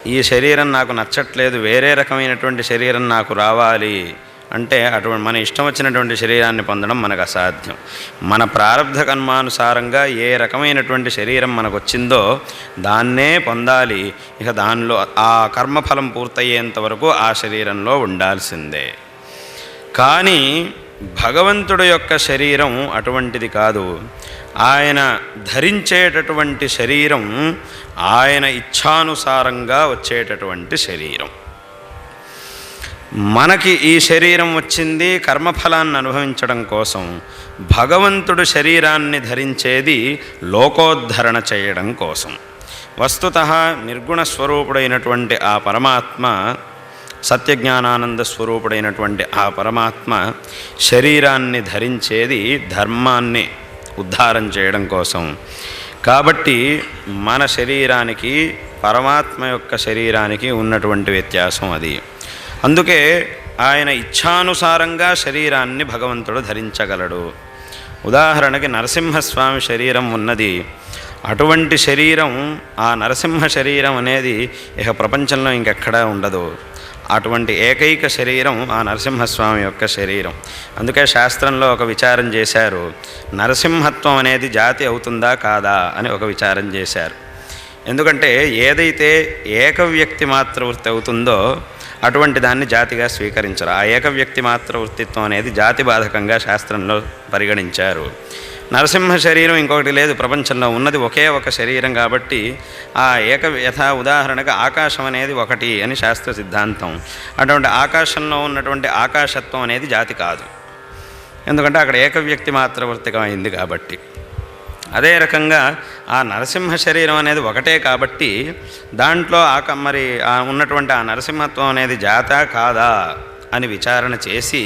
ఈ శరీరం నాకు నచ్చట్లేదు, వేరే రకమైనటువంటి శరీరం నాకు రావాలి అంటే అటువంటి మన ఇష్టం వచ్చినటువంటి శరీరాన్ని పొందడం మనకు అసాధ్యం. మన ప్రారబ్ధ కర్మానుసారంగా ఏ రకమైనటువంటి శరీరం మనకు వచ్చిందో దాన్నే పొందాలి. ఇక దానిలో ఆ కర్మఫలం పూర్తయ్యేంత వరకు ఆ శరీరంలో ఉండాల్సిందే. కానీ భగవంతుడి యొక్క శరీరం అటువంటిది కాదు. ఆయన ధరించేటటువంటి శరీరం ఆయన ఇచ్ఛానుసారంగా వచ్చేటటువంటి శరీరం. మనకి ఈ శరీరం వచ్చింది కర్మఫలాన్ని అనుభవించడం కోసం. భగవంతుడు శరీరాన్ని ధరించేది లోకోద్ధరణ చేయడం కోసం. వస్తుతః నిర్గుణ స్వరూపుడైనటువంటి ఆ పరమాత్మ, సత్యజ్ఞానానంద స్వరూపుడైనటువంటి ఆ పరమాత్మ శరీరాన్ని ధరించేది ధర్మాన్ని ఉద్ధారం చేయడం కోసం. కాబట్టి మన శరీరానికి పరమాత్మ యొక్క శరీరానికి ఉన్నటువంటి వ్యత్యాసం అది. అందుకే ఆయన ఇచ్ఛానుసారంగా శరీరాన్ని భగవంతుడు ధరించగలడు. ఉదాహరణకి నరసింహస్వామి శరీరం ఉన్నది. అటువంటి శరీరం, ఆ నరసింహ శరీరం అనేది ఇక ప్రపంచంలో ఇంకెక్కడా ఉండదు. అటువంటి ఏకైక శరీరం ఆ నరసింహస్వామి యొక్క శరీరం. అందుకే శాస్త్రంలో ఒక విచారం చేశారు, నరసింహత్వం అనేది జాతి అవుతుందా కాదా అని ఒక విచారం చేశారు. ఎందుకంటే ఏదైతే ఏక వ్యక్తి మాత్ర వృత్తి అవుతుందో అటువంటి దాన్ని జాతిగా స్వీకరించరు. ఆ ఏక వ్యక్తి మాత్ర వృత్తిత్వం అనేది జాతి బాధకంగా శాస్త్రంలో పరిగణించారు. నరసింహ శరీరం ఇంకొకటి లేదు, ప్రపంచంలో ఉన్నది ఒకే ఒక శరీరం. కాబట్టి ఆ యథా ఉదాహరణగా ఆకాశం అనేది ఒకటి అని శాస్త్ర సిద్ధాంతం. అటువంటి ఆకాశంలో ఉన్నటువంటి ఆకాశత్వం అనేది జాతి కాదు, ఎందుకంటే అక్కడ ఏక వ్యక్తి మాత్ర వృత్తికమైంది కాబట్టి. అదే రకంగా ఆ నరసింహ శరీరం అనేది ఒకటే కాబట్టి దాంట్లో మరి ఉన్నటువంటి ఆ నరసింహత్వం అనేది జాతా కాదా అని విచారణ చేసి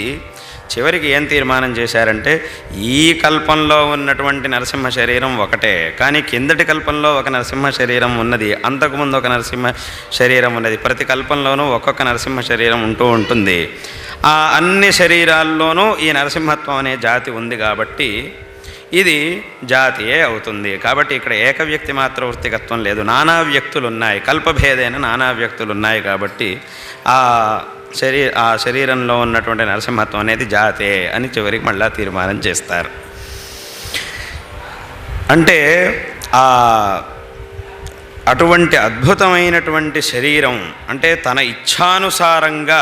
చివరికి ఏం తీర్మానం చేశారంటే, ఈ కల్పంలో ఉన్నటువంటి నరసింహ శరీరం ఒకటే, కానీ కిందటి కల్పంలో ఒక నరసింహ శరీరం ఉన్నది, అంతకుముందు ఒక నరసింహ శరీరం ఉన్నది. ప్రతి కల్పంలోనూ ఒక్కొక్క నరసింహ శరీరం ఉంటూ ఉంటుంది. ఆ అన్ని శరీరాల్లోనూ ఈ నరసింహత్వం అనే జాతి ఉంది కాబట్టి ఇది జాతియే అవుతుంది. కాబట్టి ఇక్కడ ఏక వ్యక్తి మాత్ర వృత్తికత్వం లేదు, నానా వ్యక్తులు ఉన్నాయి, కల్పభేదైన నానా వ్యక్తులు ఉన్నాయి. కాబట్టి ఆ శరీరంలో ఉన్నటువంటి నరసింహత్వం అనేది జాతే అని చివరికి మళ్ళా తీర్మానం చేస్తారు. అంటే అటువంటి అద్భుతమైనటువంటి శరీరం, అంటే తన ఇచ్ఛానుసారంగా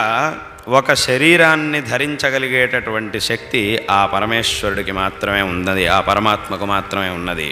ఒక శరీరాన్ని ధరించగలిగేటటువంటి శక్తి ఆ పరమేశ్వరుడికి మాత్రమే ఉన్నది, ఆ పరమాత్మకు మాత్రమే ఉన్నది.